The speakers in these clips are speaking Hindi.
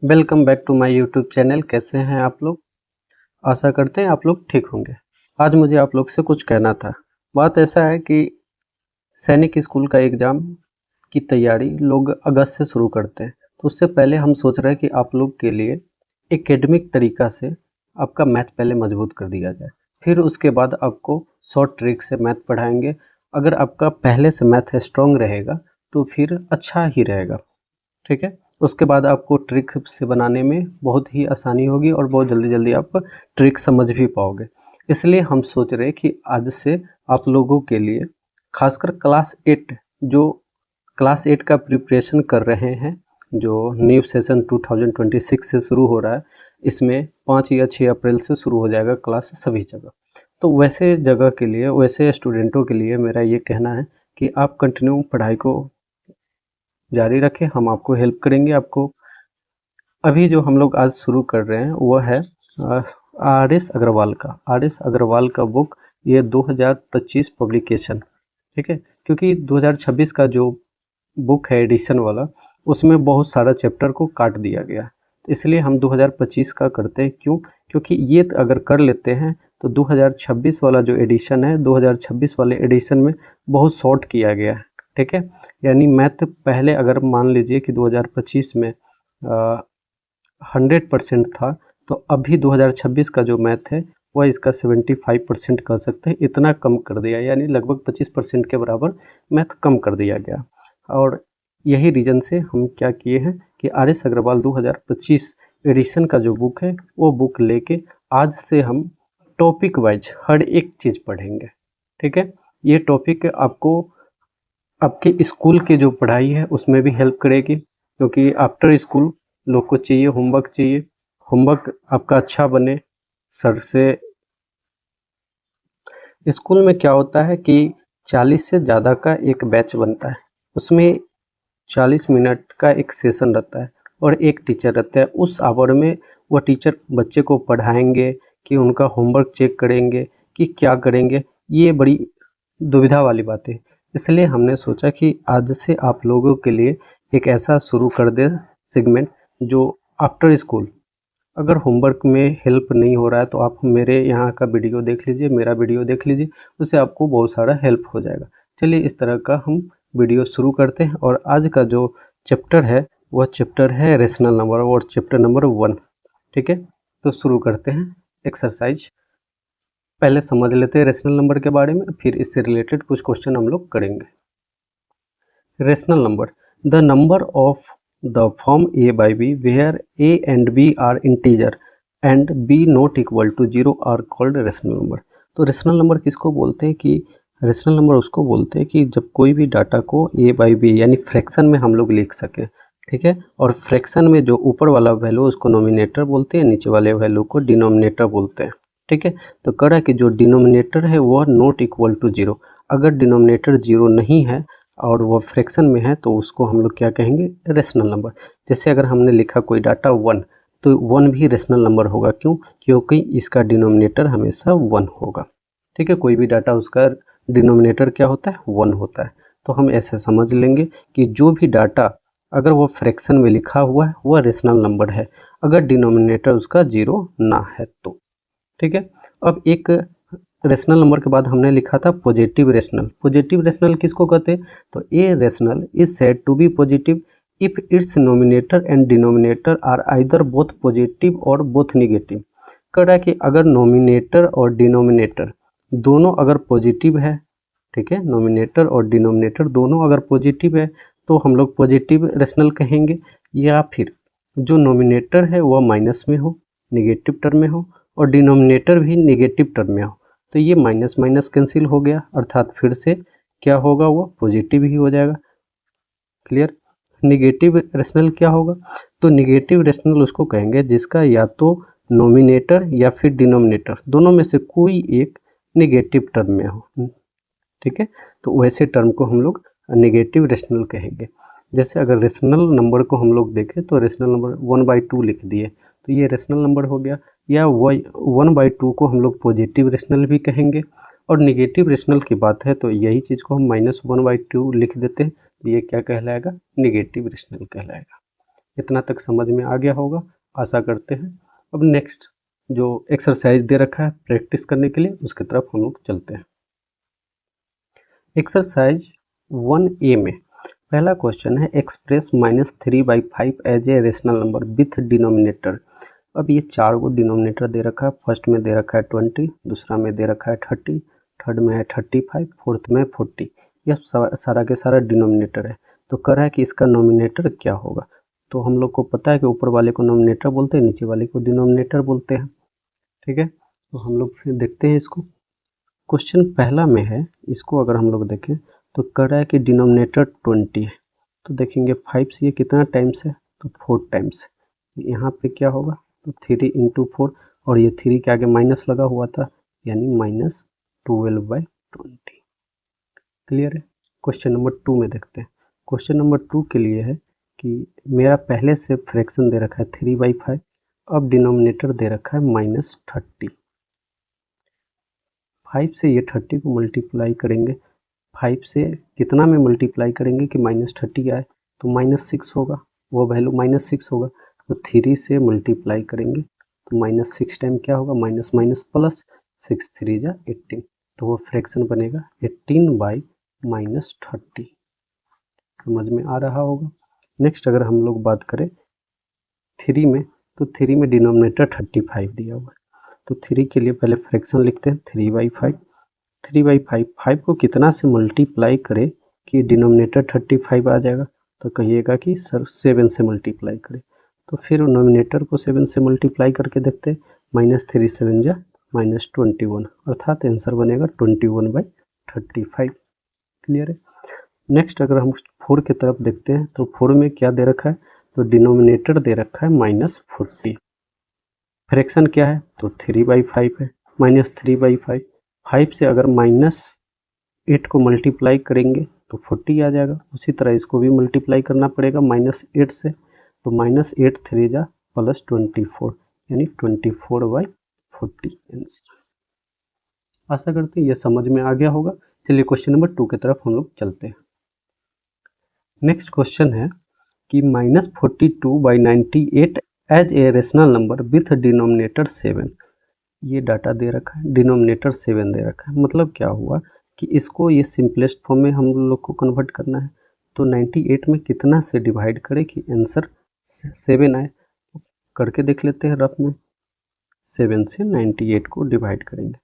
Welcome back to my YouTube channel. कैसे हैं आप लोग? आशा करते हैं आप लोग ठीक होंगे। आज मुझे आप लोग से कुछ कहना था। बात ऐसा है कि सैनिक स्कूल का एग्ज़ाम की तैयारी लोग अगस्त से शुरू करते हैं, तो उससे पहले हम सोच रहे हैं कि आप लोग के लिए एकेडमिक तरीका से आपका मैथ पहले मजबूत कर दिया जाए, फिर उसके बाद आपको शॉर्ट ट्रिक से मैथ पढ़ाएंगे। अगर आपका पहले से मैथ स्ट्रॉन्ग रहेगा तो फिर अच्छा ही रहेगा, ठीक है। उसके बाद आपको ट्रिक से बनाने में बहुत ही आसानी होगी और बहुत जल्दी जल्दी आप ट्रिक समझ भी पाओगे। इसलिए हम सोच रहे हैं कि आज से आप लोगों के लिए खासकर क्लास 8 का प्रिपरेशन कर रहे हैं, जो न्यू सेशन 2026 से शुरू हो रहा है, इसमें 5 या 6 अप्रैल से शुरू हो जाएगा क्लास सभी जगह। तो वैसे जगह के लिए, वैसे स्टूडेंटों के लिए मेरा ये कहना है कि आप कंटिन्यू पढ़ाई को जारी रखें, हम आपको हेल्प करेंगे। आपको अभी जो हम लोग आज शुरू कर रहे हैं वो है आर एस अग्रवाल का बुक, ये 2025 पब्लिकेशन, ठीक है। क्योंकि 2026 का जो बुक है एडिशन वाला, उसमें बहुत सारा चैप्टर को काट दिया गया, इसलिए हम 2025 का करते हैं। क्यों? क्योंकि ये अगर कर लेते हैं तो 2026 वाला जो एडिशन है, 2026 वाले एडिशन में बहुत शॉर्ट किया गया है, ठीक है। यानी मैथ पहले अगर मान लीजिए कि 2025 में 100% था, तो अभी 2026 का जो मैथ है वह इसका 75% कह सकते हैं, इतना कम कर दिया, यानी लगभग 25% के बराबर मैथ कम कर दिया गया। और यही रीज़न से हम क्या किए हैं कि आर एस अग्रवाल 2025 एडिशन का जो बुक है वो बुक लेके आज से हम टॉपिक वाइज हर एक चीज़ पढ़ेंगे, ठीक है। ये टॉपिक आपको आपके स्कूल की जो पढ़ाई है उसमें भी हेल्प करेगी, क्योंकि आफ्टर स्कूल लोग को चाहिए होमवर्क आपका अच्छा बने सर से। स्कूल में क्या होता है कि 40 से ज़्यादा का एक बैच बनता है, उसमें 40 मिनट का एक सेशन रहता है और एक टीचर रहता है। उस आवर में वो टीचर बच्चे को पढ़ाएंगे कि उनका होमवर्क चेक करेंगे कि क्या करेंगे, ये बड़ी दुविधा वाली बात है। इसलिए हमने सोचा कि आज से आप लोगों के लिए एक ऐसा शुरू कर दे सेगमेंट, जो आफ्टर स्कूल अगर होमवर्क में हेल्प नहीं हो रहा है तो आप मेरे यहाँ का वीडियो देख लीजिए, मेरा वीडियो देख लीजिए, उससे आपको बहुत सारा हेल्प हो जाएगा। चलिए इस तरह का हम वीडियो शुरू करते हैं। और आज का जो चैप्टर है वह चैप्टर है रेशनल नंबर और चैप्टर नंबर 1, ठीक है। तो शुरू करते हैं एक्सरसाइज। पहले समझ लेते हैं रेशनल नंबर के बारे में, फिर इससे रिलेटेड कुछ क्वेश्चन हम लोग करेंगे। Rational number, the number of the form a by b where a and b are integer and b not equal to 0 are called rational number. तो रेशनल नंबर किसको बोलते हैं कि रेशनल नंबर उसको बोलते हैं कि जब कोई भी डाटा को a by b यानी फ्रैक्शन में हम लोग लिख सकें, ठीक है। और फ्रैक्शन में जो ऊपर वाला वैल्यू उसको नोमिनेटर बोलते हैं, नीचे वाले वैल्यू को डिनोमिनेटर बोलते हैं, ठीक है। तो कह रहा है कि जो डिनोमिनेटर है वह नॉट इक्वल टू 0, अगर डिनोमिनेटर 0 नहीं है और वो फ्रैक्शन में है तो उसको हम लोग क्या कहेंगे, रेशनल नंबर। जैसे अगर हमने लिखा कोई डाटा 1, तो 1 भी रेशनल नंबर होगा। क्यों? क्योंकि इसका डिनोमिनेटर हमेशा 1 होगा, ठीक है। कोई भी डाटा उसका डिनोमिनेटर क्या होता है, 1 होता है। तो हम ऐसे समझ लेंगे कि जो भी डाटा अगर वो फ्रैक्शन में लिखा हुआ है वह रेशनल नंबर है, अगर डिनोमिनेटर उसका 0 ना है तो, ठीक है। अब एक रेशनल नंबर के बाद हमने लिखा था पॉजिटिव रेशनल। पॉजिटिव रेशनल किसको कहते हैं? तो a rational is said to be positive if its nominator and denominator are either both positive और बोथ निगेटिव। कह रहा है कि अगर नोमिनेटर और डिनोमिनेटर दोनों अगर पॉजिटिव है, ठीक है, नोमिनेटर और डिनोमिनेटर दोनों अगर पॉजिटिव है तो हम लोग पॉजिटिव रेशनल कहेंगे। या फिर जो नोमिनेटर है वह माइनस में हो, निगेटिव टर्म में हो, और डिनोमिनेटर भी निगेटिव टर्म में हो, तो ये माइनस माइनस कैंसिल हो गया, अर्थात फिर से क्या होगा, वो पॉजिटिव ही हो जाएगा। क्लियर? निगेटिव रेशनल क्या होगा? तो निगेटिव रेशनल उसको कहेंगे जिसका या तो नोमिनेटर या फिर डिनोमिनेटर दोनों में से कोई एक निगेटिव टर्म में हो, ठीक है। तो वैसे टर्म को हम लोग निगेटिव रेशनल कहेंगे। जैसे अगर रेशनल नंबर को हम लोग देखें तो रेशनल नंबर 1/2 लिख दिए तो ये रेशनल नंबर हो गया। या 1/2 को हम लोग पॉजिटिव रेशनल भी कहेंगे। और निगेटिव रेशनल की बात है तो यही चीज़ को हम -1/2 लिख देते हैं, तो ये क्या कहलाएगा, निगेटिव रेशनल कहलाएगा। इतना तक समझ में आ गया होगा, आशा करते हैं। अब नेक्स्ट जो एक्सरसाइज दे रखा है प्रैक्टिस करने के लिए, उसकी तरफ हम लोग चलते हैं। एक्सरसाइज 1A में पहला क्वेश्चन है express -3/5 as a rational number with denominator. अब ये 4 गो डिनोमिनेटर दे रखा है। फर्स्ट में दे रखा है 20, दूसरा में दे रखा है 30, थर्ड में है 35, फोर्थ में 40। यह सारा के सारा डिनोमिनेटर है। तो कह रहा है कि इसका नोमिनेटर क्या होगा। तो हम लोग को पता है कि ऊपर वाले को नोमिनेटर बोलते हैं, नीचे वाले को डिनोमिनेटर बोलते हैं। ठीक है, तो हम लोग फिर देखते हैं इसको। क्वेश्चन पहला में है, इसको अगर हम लोग देखें तो कह रहा है कि डिनोमिनेटर 20 है। तो देखेंगे 5 से ये कितना टाइम्स है, तो 4 टाइम्स। यहाँ पे क्या होगा, तो 3 × 4, और ये 3 के आगे माइनस लगा हुआ था, यानी -12/20। क्लियर है। क्वेश्चन नंबर 2 में देखते हैं। क्वेश्चन नंबर 2 के लिए है कि मेरा पहले से फ्रैक्शन दे रखा है 3/5, अब डिनोमिनेटर दे रखा है -30। 5 से ये 30 को मल्टीप्लाई करेंगे। 5 से कितना में मल्टीप्लाई करेंगे कि -30 आए, तो -6 होगा, वो वैल्यू -6 होगा। तो 3 से मल्टीप्लाई करेंगे तो -6 टाइम क्या होगा, माइनस माइनस प्लस, 6 3 जा 18। तो वो फ्रैक्शन बनेगा 18/-30। समझ में आ रहा होगा। नेक्स्ट अगर हम लोग बात करें 3 में, तो 3 में डिनोमिनेटर 35 दिया हुआ है। तो 3 के लिए पहले फ्रैक्शन लिखते हैं 3/5। 3/5, 5 को कितना से मल्टीप्लाई करें कि डिनोमिनेटर 35 आ जाएगा, तो कहिएगा कि सर 7 से मल्टीप्लाई करें। तो फिर नोमिनेटर को 7 से मल्टीप्लाई करके देखते हैं, -3 7 जा -21, अर्थात आंसर बनेगा 21/35। क्लियर है। नेक्स्ट अगर हम 4 की तरफ देखते हैं, तो 4 में क्या दे रखा है, तो डिनोमिनेटर दे रखा है -40। फ्रैक्शन क्या है, तो 3/5 है, -3/5। 5 से अगर -8 को मल्टीप्लाई करेंगे तो 40 आ जाएगा। उसी तरह इसको भी मल्टीप्लाई करना पड़ेगा -8 से, तो -8 3 जा +24, यानी 24/40 आंसर। आशा करते हैं ये समझ में आ गया होगा। चलिए क्वेश्चन नंबर 2 की तरफ हम लोग चलते हैं। नेक्स्ट क्वेश्चन है कि -42/98 as a rational number with denominator 7। ये डाटा दे रखा है, डिनोमिनेटर 7 दे रखा है। मतलब क्या हुआ कि इसको ये सिंपलेस्ट फॉर्म में हम लोग को कन्वर्ट करना है। तो 98 में कितना से डिवाइड करें कि आंसर 7 आए। तो करके देख लेते हैं रफ में। 7 से 98 को डिवाइड करेंगे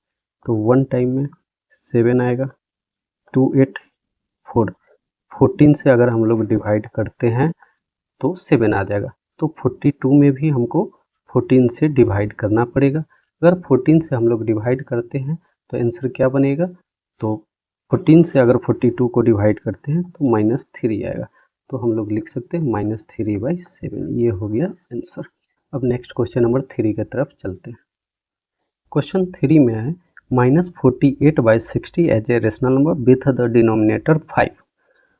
तो 1 टाइम में 7 आएगा, 2 8 4, 14 से अगर हम लोग डिवाइड करते हैं तो 7 आ जाएगा। तो 42 में भी हमको 14 से डिवाइड करना पड़ेगा। अगर 14 से हम लोग डिवाइड करते हैं तो आंसर क्या बनेगा, तो 14 से अगर 42 को डिवाइड करते हैं तो -3 आएगा। तो हम लोग लिख सकते हैं -3/7। ये हो गया आंसर। अब नेक्स्ट क्वेश्चन नंबर 3 की तरफ चलते हैं। क्वेश्चन 3 में है -48/60 as a rational number with the denominator 5।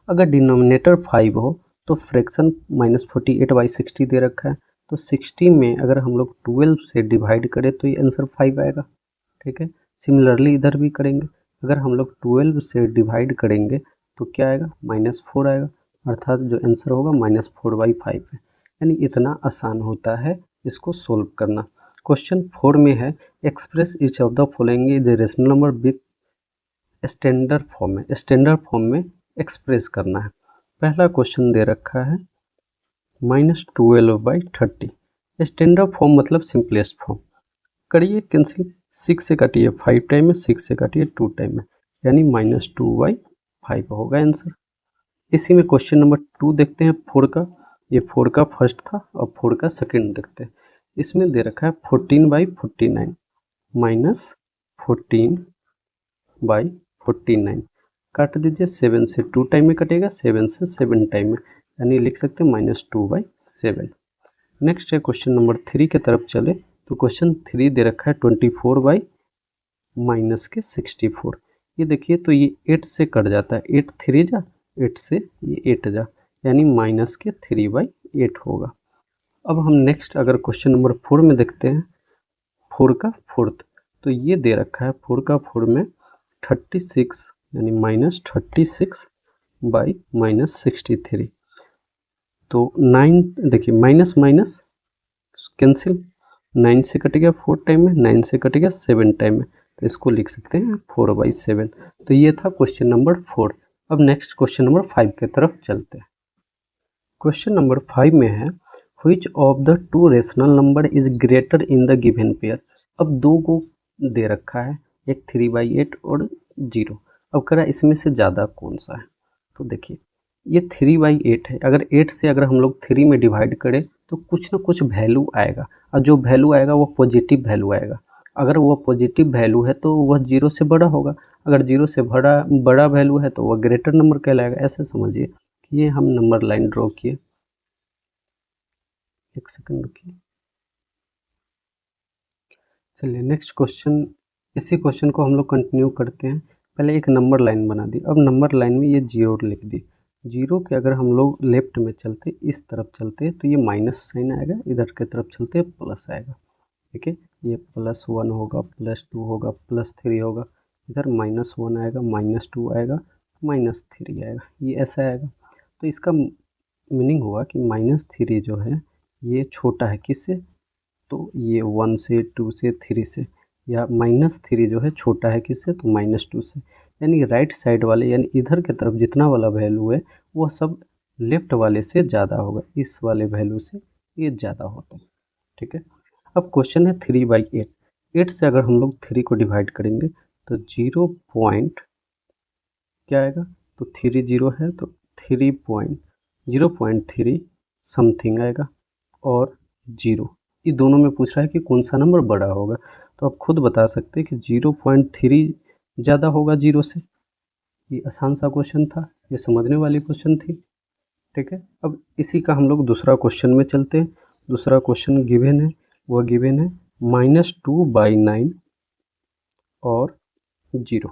अगर डिनोमिनेटर 5 हो तो फ्रैक्शन -48/60 दे रखा है। तो 60 में अगर हम लोग 12 से डिवाइड करें तो ये आंसर 5 आएगा। ठीक है, सिमिलरली इधर भी करेंगे। अगर हम लोग 12 से डिवाइड करेंगे तो क्या आएगा, -4 आएगा, अर्थात जो आंसर होगा -4/5 है। यानी इतना आसान होता है इसको सोल्व करना। क्वेश्चन 4 में है express each of the following is a rational number with standard form में। स्टैंडर्ड फॉर्म में एक्सप्रेस करना है। पहला क्वेश्चन दे रखा है -12/30। स्टैंडर्ड फॉर्म मतलब सिंपलेस्ट फॉर्म। करिए कैंसिल, 6 से काटिए 5 टाइम में, 6 से काटिए 2 टाइम में, यानी -2/5 होगा आंसर। इसी में क्वेश्चन नंबर 2 देखते हैं 4 का। ये 4 का फर्स्ट था, अब 4 का सेकंड देखते हैं। इसमें दे रखा है 14/49 -14/49। काट दीजिए, 7 से 2 टाइम में कटेगा, 7 से 7 टाइम में, यानी लिख सकते हैं -2/7। नेक्स्ट है क्वेश्चन नंबर 3 की तरफ चले तो क्वेश्चन 3 दे रखा है 24/-64। ये देखिए तो ये 8 से कट जाता है, 8 3 जा 8 से ये 8 जा, यानी -3/8 होगा। अब हम नेक्स्ट अगर क्वेश्चन नंबर 4 में देखते हैं, 4 का फोर्थ, तो ये दे रखा है 4 का 4 में 36, यानी -36/-63। तो 9 देखिए माइनस माइनस कैंसिल, 9 से कट गया 4 टाइम में, 9 से कट गया 7 टाइम में, तो इसको लिख सकते हैं 4/7। तो ये था क्वेश्चन नंबर 4। अब नेक्स्ट क्वेश्चन नंबर 5 की तरफ चलते हैं। क्वेश्चन नंबर 5 में है which of the two rational number is greater in the given pair. अब दो को दे रखा है, एक 3/8 और 0। अब कह रहा है इसमें से ज़्यादा कौन सा है। तो देखिए ये 3/8 है, अगर 8 से अगर हम लोग 3 में डिवाइड करें तो कुछ ना कुछ वैल्यू आएगा, और जो वैल्यू आएगा वो पॉजिटिव वैल्यू आएगा। अगर वो पॉजिटिव वैल्यू है तो वह 0 से बड़ा होगा, अगर 0 से बड़ा बड़ा वैल्यू है तो वह ग्रेटर नंबर कहलाएगा। ऐसे समझिए कि ये हम नंबर लाइन ड्रॉ किए, एक सेकंड रुकिए। चलिए नेक्स्ट क्वेश्चन, इसी क्वेश्चन को हम लोग कंटिन्यू करते हैं। पहले एक नंबर लाइन बना दी, अब नंबर लाइन में ये 0 लिख दी। 0 के अगर हम लोग लेफ्ट में चलते, इस तरफ चलते तो ये माइनस साइन आएगा, इधर की तरफ चलते प्लस आएगा। ठीक है, ये +1 होगा, +2 होगा, +3 होगा, इधर -1 आएगा, -2 आएगा, -3 आएगा, ये ऐसा आएगा। तो इसका मीनिंग हुआ कि -3 जो है ये छोटा है किससे, तो ये 1 से, 2 से, 3 से, या -3 जो है छोटा है किससे, तो -2 से। यानी राइट साइड वाले यानी इधर की तरफ जितना वाला वैल्यू है वो सब लेफ्ट वाले से ज़्यादा होगा, इस वाले वैल्यू से ये ज़्यादा होता है। ठीक है, अब क्वेश्चन है 3/8। 8 से अगर हम लोग 3 को डिवाइड करेंगे तो 0 पॉइंट क्या आएगा, तो 3 0 है तो 0.3 समथिंग आएगा, और 0, ये दोनों में पूछ रहा है कि कौन सा नंबर बड़ा होगा। तो आप खुद बता सकते हैं कि 0.3 ज़्यादा होगा 0 से। ये आसान सा क्वेश्चन था, ये समझने वाली क्वेश्चन थी। ठीक है, अब इसी का हम लोग दूसरा क्वेश्चन में चलते हैं। दूसरा क्वेश्चन गिवन है, वह गिवन है -2/9 और 0।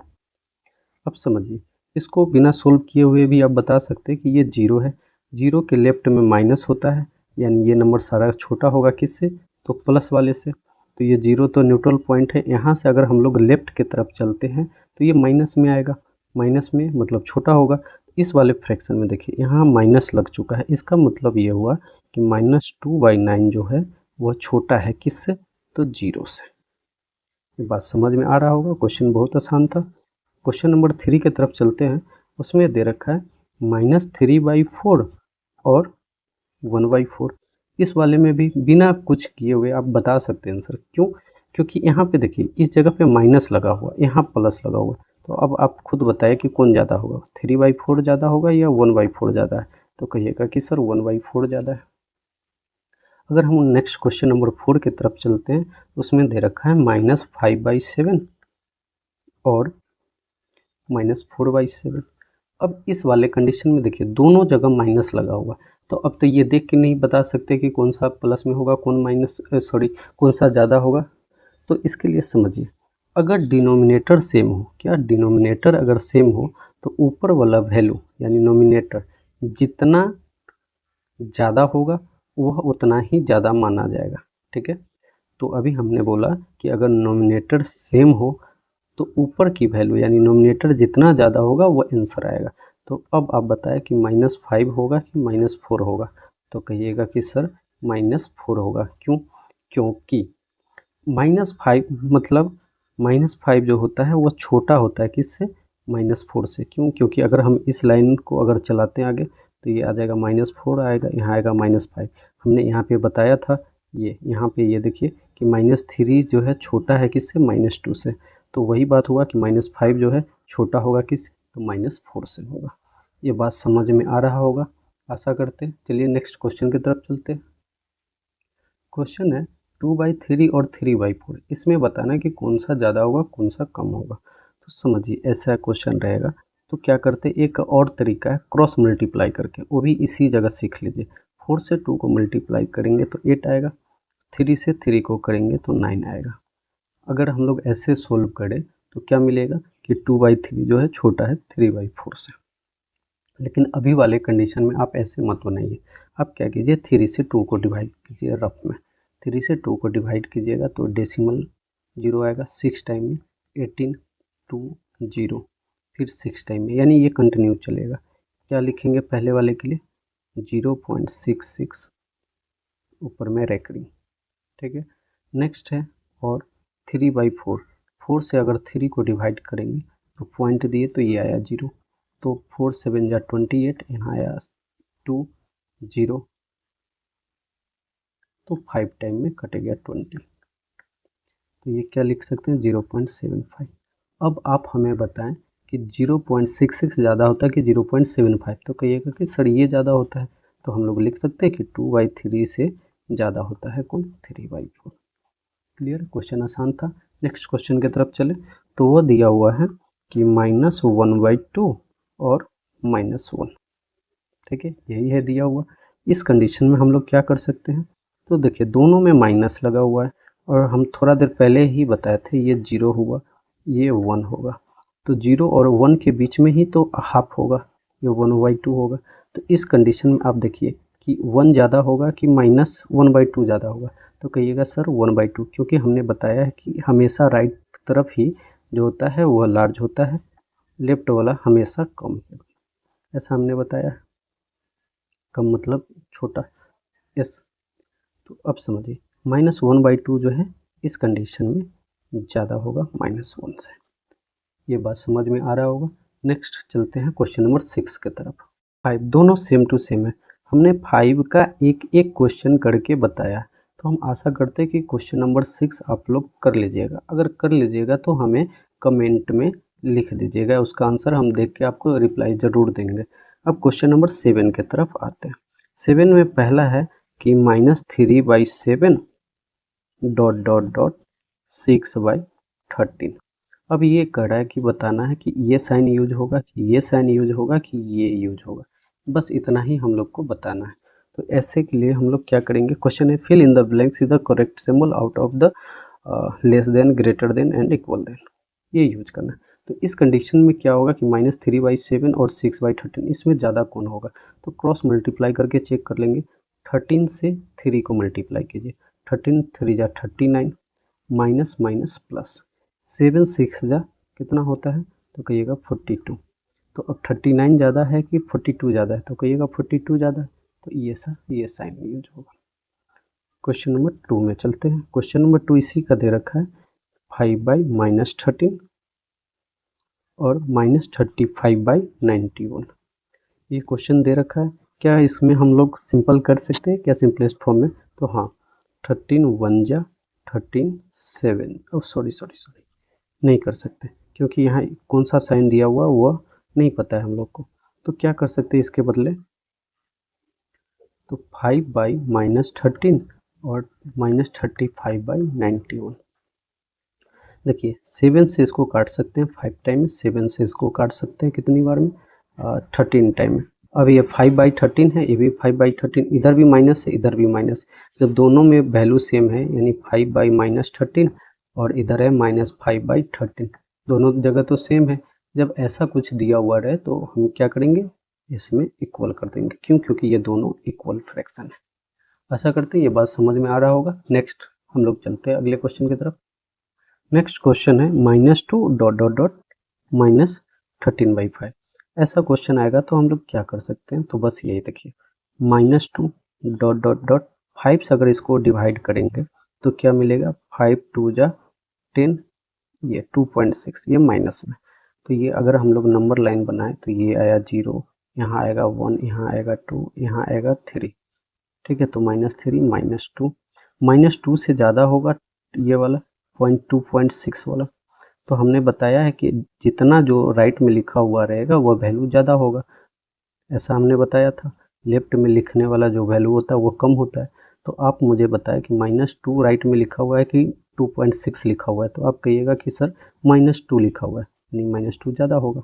अब समझिए, इसको बिना सोल्व किए हुए भी आप बता सकते हैं कि ये 0 है। 0 के लेफ्ट में माइनस होता है, यानी ये नंबर सारा छोटा होगा किससे, तो प्लस वाले से। तो ये 0 तो न्यूट्रल पॉइंट है, यहाँ से अगर हम लोग लेफ्ट की तरफ चलते हैं तो ये माइनस में आएगा, माइनस में मतलब छोटा होगा। इस वाले फ्रैक्शन में देखिए यहाँ माइनस लग चुका है, इसका मतलब ये हुआ कि -2/9 जो है वह छोटा है किससे, तो 0 से। ये बात समझ में आ रहा होगा, क्वेश्चन बहुत आसान था। क्वेश्चन नंबर 3 की तरफ चलते हैं। उसमें दे रखा है -3/4 और 1/4। इस वाले में भी बिना कुछ किए हुए आप बता सकते हैं आंसर। क्यों, क्योंकि यहाँ पे देखिए इस जगह पे माइनस लगा हुआ, यहाँ प्लस लगा हुआ। तो अब आप खुद बताइए कि कौन ज़्यादा होगा, 3/4 ज़्यादा होगा या 1/4 ज़्यादा है। तो कहिएगा कि सर 1/4 ज़्यादा है। अगर हम नेक्स्ट क्वेश्चन नंबर 4 की तरफ चलते हैं, उसमें दे रखा है -5/7 और -4/7। अब इस वाले कंडीशन में देखिए दोनों जगह माइनस लगा हुआ, तो अब तो ये देख के नहीं बता सकते कि कौन सा प्लस में होगा, कौन माइनस कौन सा ज़्यादा होगा। तो इसके लिए समझिए, अगर डिनोमिनेटर सेम हो, क्या डिनोमिनेटर अगर सेम हो तो ऊपर वाला वैल्यू यानी नोमिनेटर जितना ज़्यादा होगा वह उतना ही ज़्यादा माना जाएगा। ठीक है, तो अभी हमने बोला कि अगर नोमिनेटर सेम हो तो ऊपर की वैल्यू यानी नोमिनेटर जितना ज़्यादा होगा वो आंसर आएगा। तो अब आप बताएं कि -5 होगा कि -4 होगा। तो कहिएगा कि सर -4 होगा। क्यों, क्योंकि -5 मतलब -5 जो होता है वो छोटा होता है किससे, -4 से। क्यों, क्योंकि अगर हम इस लाइन को अगर चलाते हैं आगे तो ये आ जाएगा -4 आएगा, यहाँ आएगा -5। हमने यहाँ पे बताया था, ये यहाँ पे ये देखिए कि -3 जो है छोटा है किससे, -2 से। तो वही बात हुआ कि -5 जो है छोटा होगा किस, तो -4 से होगा। ये बात समझ में आ रहा होगा, आशा करते हैं। चलिए नेक्स्ट क्वेश्चन की तरफ चलते हैं। क्वेश्चन है 2/3 और 3/4। इसमें बताना कि कौन सा ज़्यादा होगा कौन सा कम होगा। तो समझिए ऐसा क्वेश्चन रहेगा, तो क्या करते, एक और तरीका है क्रॉस मल्टीप्लाई करके, वो भी इसी जगह सीख लीजिए। 4 से 2 को मल्टीप्लाई करेंगे तो 8 आएगा, 3 से 3 को करेंगे तो 9 आएगा। अगर हम लोग ऐसे सोल्व करें तो क्या मिलेगा कि 2/3 जो है छोटा है 3/4 से। लेकिन अभी वाले कंडीशन में आप ऐसे मत बनाइए, आप क्या कीजिए 3 से 2 को डिवाइड कीजिए रफ में। 3 से 2 को डिवाइड कीजिएगा तो डेसिमल 0 आएगा, 6 टाइम में 18 2 0, फिर 6 टाइम में, यानी ये कंटिन्यू चलेगा। क्या लिखेंगे पहले वाले के लिए, 0.66 ऊपर में रेकड़ी, ठीक है। नेक्स्ट है और 3/4, 4 से अगर 3 को डिवाइड करेंगे तो पॉइंट दिए तो ये आया 0, तो 4 7 जा 28, यहाँ आया 2 0, तो 5 टाइम में कट गया 20, तो ये क्या लिख सकते हैं 0.75। अब आप हमें बताएं कि 0.66 ज़्यादा होता है कि 0.75, तो कहिएगा कि सर ये ज़्यादा होता है, तो हम लोग लिख सकते हैं कि 2/3 से ज़्यादा होता है कौन 3/4। क्लियर, क्वेश्चन आसान था। नेक्स्ट क्वेश्चन की तरफ चले तो वो दिया हुआ है कि -1/2 और -1, ठीक है, यही है दिया हुआ। इस कंडीशन में हम लोग क्या कर सकते हैं, तो देखिए दोनों में माइनस लगा हुआ है और हम थोड़ा देर पहले ही बताए थे ये 0 हुआ, ये 1 होगा, तो 0 और 1 के बीच में ही तो हाफ होगा, ये 1/2 होगा। तो इस कंडीशन में आप देखिए कि 1 ज़्यादा होगा कि -1/2 ज़्यादा होगा, तो कहिएगा सर 1/2, क्योंकि हमने बताया है कि हमेशा राइट तरफ ही जो होता है वह लार्ज होता है, लेफ्ट वाला हमेशा कम, ऐसा हमने बताया है। कम मतलब छोटा, यस। तो अब समझिए -1/2 जो है इस कंडीशन में ज़्यादा होगा -1 से, ये बात समझ में आ रहा होगा। नेक्स्ट चलते हैं क्वेश्चन नंबर 6 की तरफ। 5 दोनों सेम टू सेम है, हमने 5 का एक एक क्वेश्चन करके बताया, तो हम आशा करते हैं कि क्वेश्चन नंबर 6 आप लोग कर लीजिएगा। अगर कर लीजिएगा तो हमें कमेंट में लिख दीजिएगा, उसका आंसर हम देख के आपको रिप्लाई ज़रूर देंगे। अब क्वेश्चन नंबर 7 की तरफ आते हैं। 7 में पहला है कि -3/7 ... 6/13। अब ये कह रहा है कि बताना है कि ये साइन यूज होगा कि ये साइन यूज होगा कि ये यूज होगा, बस इतना ही हम लोग को बताना है। तो ऐसे के लिए हम लोग क्या करेंगे, क्वेश्चन है fill in the blanks is the correct symbol out of the less than, greater than and equal than, ये यूज करना है। तो इस कंडीशन में क्या होगा कि -3/7 और 6/13 इसमें ज़्यादा कौन होगा, तो क्रॉस मल्टीप्लाई करके चेक कर लेंगे। 13 से 3 को मल्टीप्लाई कीजिए, 13 3 जा 39, माइनस माइनस प्लस, 7 6 जा कितना होता है, तो कहिएगा 42। तो अब 39 ज़्यादा है कि 42 ज़्यादा है, तो कहिएगा 42 ज़्यादा है, तो ये साइन यूज होगा। क्वेश्चन नंबर 2 में चलते हैं। क्वेश्चन नंबर 2 इसी का दे रखा है 5/-13 और -35/91, ये क्वेश्चन दे रखा है। क्या इसमें हम लोग सिंपल कर सकते हैं क्या, सिंपलेस्ट फॉर्म में, तो हाँ 13 1 जा 13 7, सॉरी नहीं कर सकते, क्योंकि यहाँ कौन सा साइन दिया हुआ वह नहीं पता है हम लोग को। तो क्या कर सकते हैं इसके बदले, तो 5/-13 और -35/91। देखिए 7 से इसको काट सकते हैं 5 टाइम में, 7 से इसको काट सकते हैं कितनी बार में, 13 टाइम में। अब ये 5/13 है, ये भी 5/13, इधर भी माइनस है इधर भी माइनस, जब दोनों में वैल्यू सेम है यानी 5/-13 और इधर है -5/13, दोनों जगह तो सेम है। जब ऐसा कुछ दिया हुआ रहे तो हम क्या करेंगे, इसमें इक्वल कर देंगे, क्यों, क्योंकि ये दोनों इक्वल फ्रैक्शन है। ऐसा करते हैं, ये बात समझ में आ रहा होगा। नेक्स्ट हम लोग चलते हैं अगले क्वेश्चन की तरफ। नेक्स्ट क्वेश्चन है -2 ... -13/5। ऐसा क्वेश्चन आएगा तो हम लोग क्या कर सकते हैं, तो बस यही देखिए -2 ... 5 से अगर इसको डिवाइड करेंगे तो क्या मिलेगा, 5 2 जा 10, ये 2.6, ये माइनस में, तो ये अगर हम लोग नंबर लाइन बनाए तो ये आया 0, यहाँ आएगा 1, यहाँ आएगा 2, यहाँ आएगा 3, ठीक है। तो -3 -2 से ज़्यादा होगा ये वाला 2.6 वाला, तो हमने बताया है कि जितना जो राइट में लिखा हुआ रहेगा वह वैल्यू ज़्यादा होगा, ऐसा हमने बताया था। लेफ्ट में लिखने वाला जो वैल्यू होता है वो कम होता है। तो आप मुझे बताएं कि -2 राइट में लिखा हुआ है कि 2.6 लिखा हुआ है, तो आप कहिएगा कि सर -2 लिखा हुआ है, नहीं -2 ज़्यादा होगा।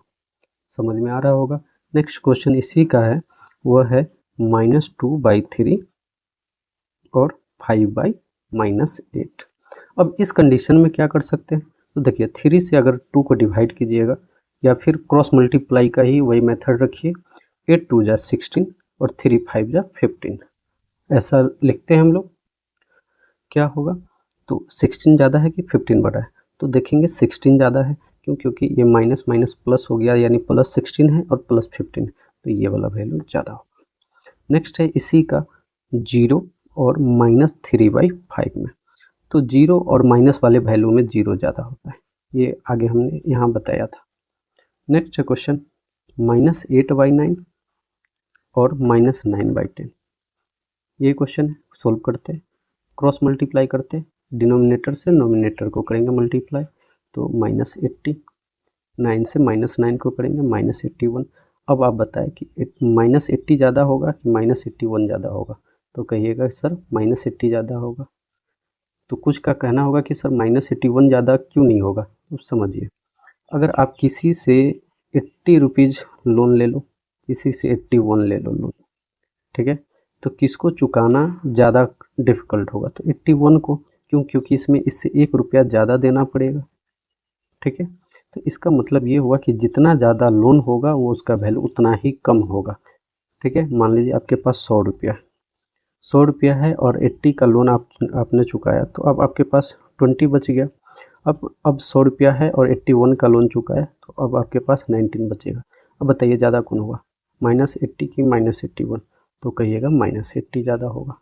समझ में आ रहा होगा। नेक्स्ट क्वेश्चन इसी का है, वह है -2/3 और 5/-8। अब इस कंडीशन में क्या कर सकते हैं, तो देखिए 3 से अगर 2 को डिवाइड कीजिएगा या फिर क्रॉस मल्टीप्लाई का ही वही मेथड रखिए, 8 2 जा 16 और 3 5 जा 15, ऐसा लिखते हैं हम लोग। क्या होगा, तो 16 ज़्यादा है कि 15 बड़ा है, तो देखेंगे 16 ज़्यादा है, क्यों, क्योंकि ये माइनस माइनस प्लस हो गया, यानी +16 है और +15, तो ये वाला वैल्यू ज़्यादा होगा। नेक्स्ट है इसी का 0 और -3/5 में, तो 0 और माइनस वाले वैल्यू में 0 ज़्यादा होता है, ये आगे हमने यहाँ बताया था। नेक्स्ट है क्वेश्चन -8/9 और -9/10, ये क्वेश्चन है, सोल्व करते हैं, क्रॉस मल्टीप्लाई करते हैं, डिनोमिनेटर से नोमिनेटर को करेंगे मल्टीप्लाई, तो -80, 9 से -9 को करेंगे -81। अब आप बताएं कि -80 ज़्यादा होगा कि -81 ज़्यादा होगा, तो कहिएगा सर -80 ज़्यादा होगा। तो कुछ का कहना होगा कि सर -81 ज़्यादा क्यों नहीं होगा, तो समझिए, अगर आप किसी से 80 रुपीज़ लोन ले लो, किसी से 81 ले लो लोन, ठीक है, तो किसको चुकाना ज़्यादा डिफ़िकल्ट होगा, तो 81 को, क्यों, क्योंकि इसमें इससे 1 रुपया ज़्यादा देना पड़ेगा, ठीक है। तो इसका मतलब ये हुआ कि जितना ज़्यादा लोन होगा वो उसका वैल्यू उतना ही कम होगा, ठीक है। मान लीजिए आपके पास 100 रुपया है, 100 रुपया है और 80 का लोन आपने चुकाया, तो अब आपके पास 20 बच गया। अब 100 रुपया है और 81 का लोन चुका है, तो अब आपके पास 19 बचेगा। अब बताइए ज़्यादा कौन होगा, -80 की -81, तो कहिएगा -80 ज़्यादा होगा।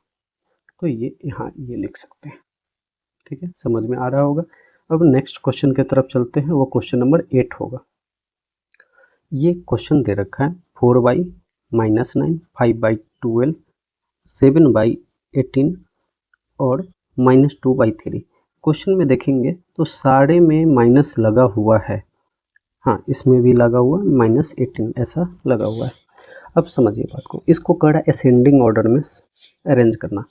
तो ये यहाँ ये लिख सकते हैं, ठीक है, समझ में आ रहा होगा। अब नेक्स्ट क्वेश्चन की तरफ चलते हैं, वो क्वेश्चन नंबर 8 होगा। ये क्वेश्चन दे रखा है 4/-9, 5/12, 7/18 और -2/3। क्वेश्चन में देखेंगे तो सारे में माइनस लगा हुआ है, हाँ इसमें भी लगा हुआ -18 ऐसा लगा हुआ है। अब समझिए बात को, इसको कह रहा है असेंडिंग ऑर्डर में अरेंज करना।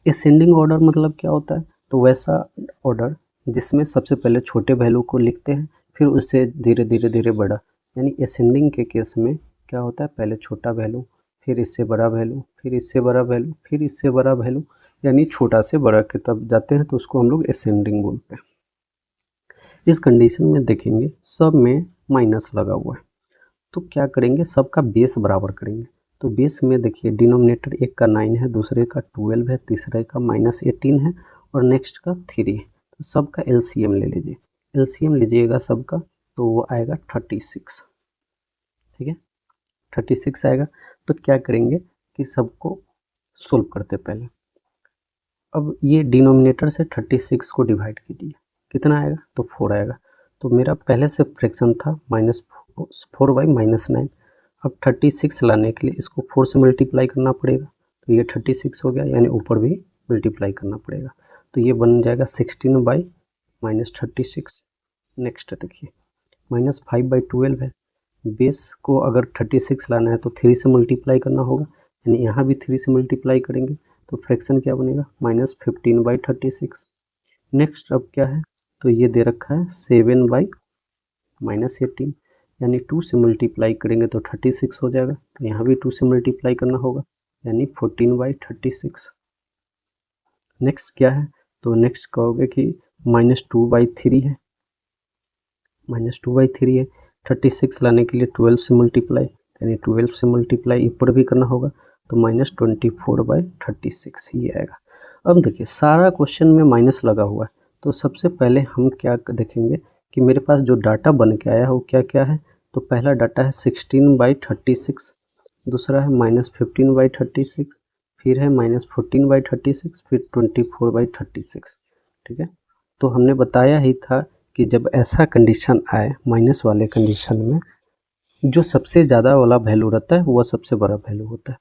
असेंडिंग ऑर्डर मतलब क्या होता है, तो वैसा ऑर्डर जिसमें सबसे पहले छोटे वैल्यू को लिखते हैं, फिर उससे धीरे धीरे धीरे बड़ा, यानी असेंडिंग के केस में क्या होता है, पहले छोटा वैल्यू, फिर इससे बड़ा वैल्यू, फिर इससे बड़ा वैल्यू, फिर इससे बड़ा वैल्यू, यानी छोटा से बड़ा की तरफ जाते हैं, तो उसको हम लोग असेंडिंग बोलते हैं। इस कंडीशन में देखेंगे सब में माइनस लगा हुआ है, तो क्या करेंगे, सबका बेस बराबर करेंगे। तो बेस में देखिए डिनोमिनेटर एक का 9 है, दूसरे का 12 है, तीसरे का -18 है और नेक्स्ट का 3 है, तो सबका एलसीएम ले लीजिए। एलसीएम लीजिएगा सबका, तो वो आएगा 36, ठीक है, 36 आएगा। तो क्या करेंगे कि सबको सोल्व करते पहले। अब ये डिनोमिनेटर से 36 को डिवाइड कीजिए, कितना आएगा, तो 4 आएगा। तो मेरा पहले से फ्रैक्शन था -4/-9, अब 36 लाने के लिए इसको 4 से मल्टीप्लाई करना पड़ेगा, तो ये 36 हो गया, यानी ऊपर भी मल्टीप्लाई करना पड़ेगा, तो ये बन जाएगा 16/-36। नेक्स्ट देखिए -5/12 है, बेस को अगर 36 लाना है तो 3 से मल्टीप्लाई करना होगा, यानी यहाँ भी 3 से मल्टीप्लाई करेंगे, तो फ्रैक्शन क्या बनेगा, -15/36। नेक्स्ट अब क्या है, तो ये दे रखा है 7/-18, यानी 2 से मल्टीप्लाई करेंगे तो 36 हो जाएगा, तो यहाँ भी 2 से मल्टीप्लाई करना होगा, यानी 14/36। नेक्स्ट क्या है, तो नेक्स्ट कहोगे कि -2/3 है, -2/3 है, 36 लाने के लिए 12 से मल्टीप्लाई, यानी 12 से मल्टीप्लाई ऊपर भी करना होगा, तो -24/36 ये आएगा। अब देखिए सारा क्वेश्चन में माइनस लगा हुआ है, तो सबसे पहले हम क्या देखेंगे कि मेरे पास जो डाटा बन के आया है वो क्या क्या है। तो पहला डाटा है 16/36, दूसरा है -15/36, फिर है -14/36, फिर 24/36, ठीक है। तो हमने बताया ही था कि जब ऐसा कंडीशन आए माइनस वाले कंडीशन में, जो सबसे ज़्यादा वाला वैल्यू रहता है वह सबसे बड़ा वैल्यू होता है।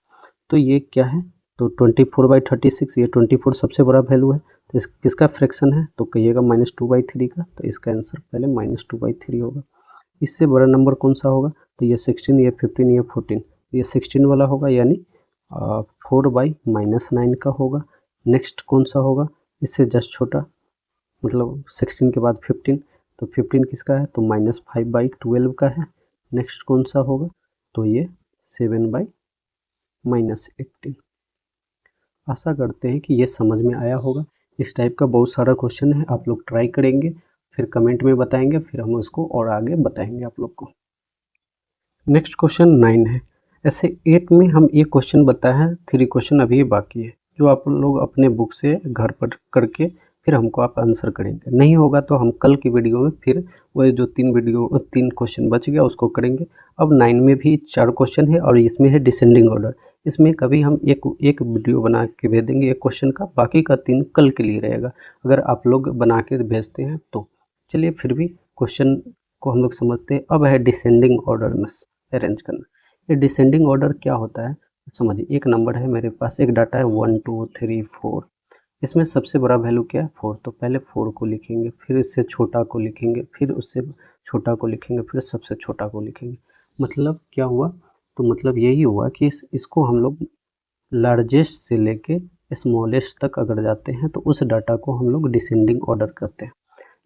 तो ये क्या है, तो 24/36, ये 24 सबसे बड़ा वैल्यू है, तो इस किसका फ्रैक्शन है, तो कहिएगा -2/3 का, तो इसका आंसर पहले -2/3 होगा। इससे बड़ा नंबर कौन सा होगा, तो ये 16, ये 15, ये 14, ये 16 वाला होगा, यानी 4/-9 का होगा। नेक्स्ट कौन सा होगा, इससे जस्ट छोटा, मतलब 16 के बाद 15, तो 15 किसका है, तो -5/12 का है। नेक्स्ट कौन सा होगा, तो ये 7/-18। आशा करते हैं कि ये समझ में आया होगा। इस टाइप का बहुत सारा क्वेश्चन है, आप लोग ट्राई करेंगे, फिर कमेंट में बताएंगे, फिर हम उसको और आगे बताएंगे आप लोग को। नेक्स्ट क्वेश्चन 9 है। ऐसे 8 में हम एक क्वेश्चन बताए हैं, 3 क्वेश्चन अभी बाकी है, जो आप लोग अपने बुक से घर पर करके फिर हमको आप आंसर करेंगे। नहीं होगा तो हम कल की वीडियो में फिर वो जो 3 क्वेश्चन बच गया उसको करेंगे। अब 9 में भी 4 क्वेश्चन है और इसमें है डिसेंडिंग ऑर्डर। इसमें कभी हम एक वीडियो बना के भेज देंगे एक क्वेश्चन का, बाकी का 3 कल के लिए रहेगा अगर आप लोग बना के भेजते हैं तो। चलिए फिर भी क्वेश्चन को हम लोग समझते हैं। अब है डिसेंडिंग ऑर्डर में अरेंज करना। ये डिसेंडिंग ऑर्डर क्या होता है समझिए। एक नंबर है मेरे पास, एक डाटा है 1 2 3 4। इसमें सबसे बड़ा वैल्यू क्या है 4, तो पहले 4 को लिखेंगे, फिर इससे छोटा को लिखेंगे, फिर उससे छोटा को लिखेंगे, फिर सबसे छोटा को लिखेंगे। मतलब क्या हुआ, तो मतलब यही हुआ कि इसको हम लोग लार्जेस्ट से लेके स्मॉलेस्ट तक अगर जाते हैं तो उस डाटा को हम लोग डिसेंडिंग ऑर्डर करते हैं।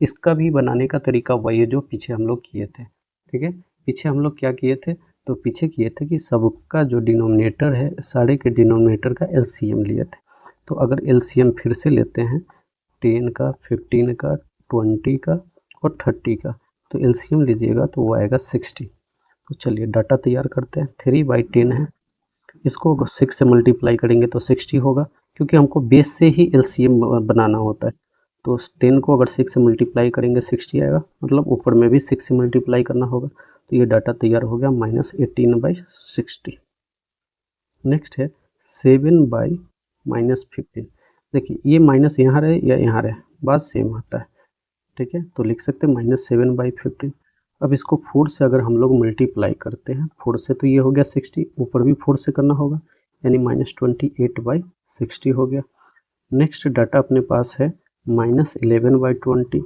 इसका भी बनाने का तरीका वही है जो पीछे हम लोग किए थे। ठीक है, पीछे हम लोग क्या किए थे, तो पीछे किए थे कि सबका जो डिनोमिनेटर है सारे के डिनोमिनेटर का एलसीएम लिए थे। तो अगर एलसीएम फिर से लेते हैं 10 का, 15 का, 20 का और 30 का, तो एलसीएम लीजिएगा तो वो आएगा 60। तो चलिए डाटा तैयार करते हैं। 3/10 है, इसको अगर 6 से मल्टीप्लाई करेंगे तो 60 होगा, क्योंकि हमको बेस से ही एलसीएम बनाना होता है। तो 10 को अगर 6 से मल्टीप्लाई करेंगे 60 आएगा, मतलब ऊपर में भी 6 से मल्टीप्लाई करना होगा। तो ये डाटा तैयार हो गया -18/60। नेक्स्ट है 7/-15। देखिए ये माइनस यहाँ रहे या यहाँ रहे बात सेम आता है। ठीक है, तो लिख सकते हैं -7/15। अब इसको 4 से अगर हम लोग मल्टीप्लाई करते हैं, 4 से तो ये हो गया 60, ऊपर भी 4 से करना होगा, यानी -28/60 हो गया। नेक्स्ट डाटा अपने पास है -11/20।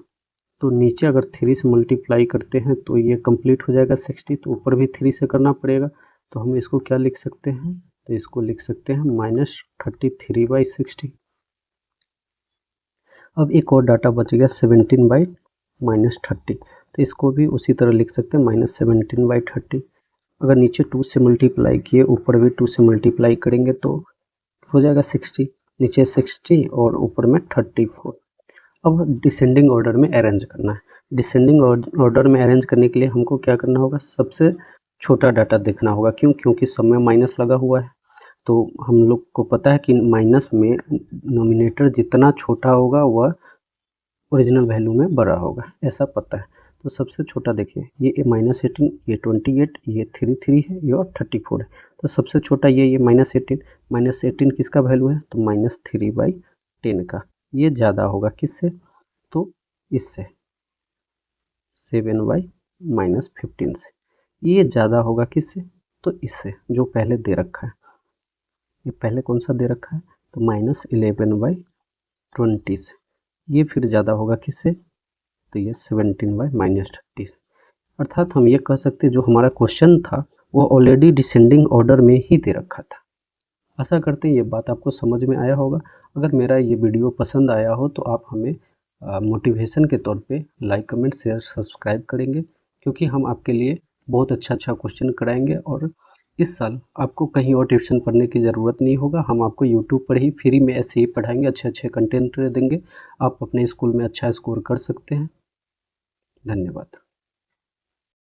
तो नीचे अगर 3 से मल्टीप्लाई करते हैं तो ये कंप्लीट हो जाएगा 60, तो ऊपर भी 3 से करना पड़ेगा। तो हम इसको क्या लिख सकते हैं, तो इसको लिख सकते हैं -33/60। अब एक और डाटा बच गया 17/-30, तो इसको भी उसी तरह लिख सकते हैं -17/30। अगर नीचे 2 से मल्टीप्लाई किए, ऊपर भी 2 से मल्टीप्लाई करेंगे तो हो जाएगा 60, नीचे 60 और ऊपर में 34। अब डिसेंडिंग ऑर्डर में अरेंज करना है। डिसेंडिंग ऑर्डर में अरेंज करने के लिए हमको क्या करना होगा, सबसे छोटा डाटा देखना होगा। क्यों, क्योंकि सब में माइनस लगा हुआ है। तो हम लोग को पता है कि माइनस में नोमिनेटर जितना छोटा होगा वह ओरिजिनल वैल्यू में बड़ा होगा, ऐसा पता है। तो सबसे छोटा देखिए, ये -18, ये 28, ये 33 है, ये और 34 है। तो सबसे छोटा ये -18। -18 किसका वैल्यू है, तो -3/10 का। ये ज़्यादा होगा किससे, तो इससे 7/-15 से। ये ज़्यादा होगा किससे, तो इससे जो पहले दे रखा है। ये पहले कौन सा दे रखा है, तो -11/20 से। ये फिर ज़्यादा होगा किससे, तो ये 17/-30 से। अर्थात हम ये कह सकते हैं जो हमारा क्वेश्चन था वो ऑलरेडी डिसेंडिंग ऑर्डर में ही दे रखा था। आशा करते हैं ये बात आपको समझ में आया होगा। अगर मेरा ये वीडियो पसंद आया हो तो आप हमें मोटिवेशन के तौर पे लाइक, कमेंट, शेयर, सब्सक्राइब करेंगे, क्योंकि हम आपके लिए बहुत अच्छा क्वेश्चन कराएंगे। और इस साल आपको कहीं और ट्यूशन पढ़ने की ज़रूरत नहीं होगा, हम आपको यूट्यूब पर ही फ्री में ऐसे ही पढ़ाएंगे, अच्छे कंटेंट देंगे। आप अपने स्कूल में अच्छा स्कोर कर सकते हैं। धन्यवाद।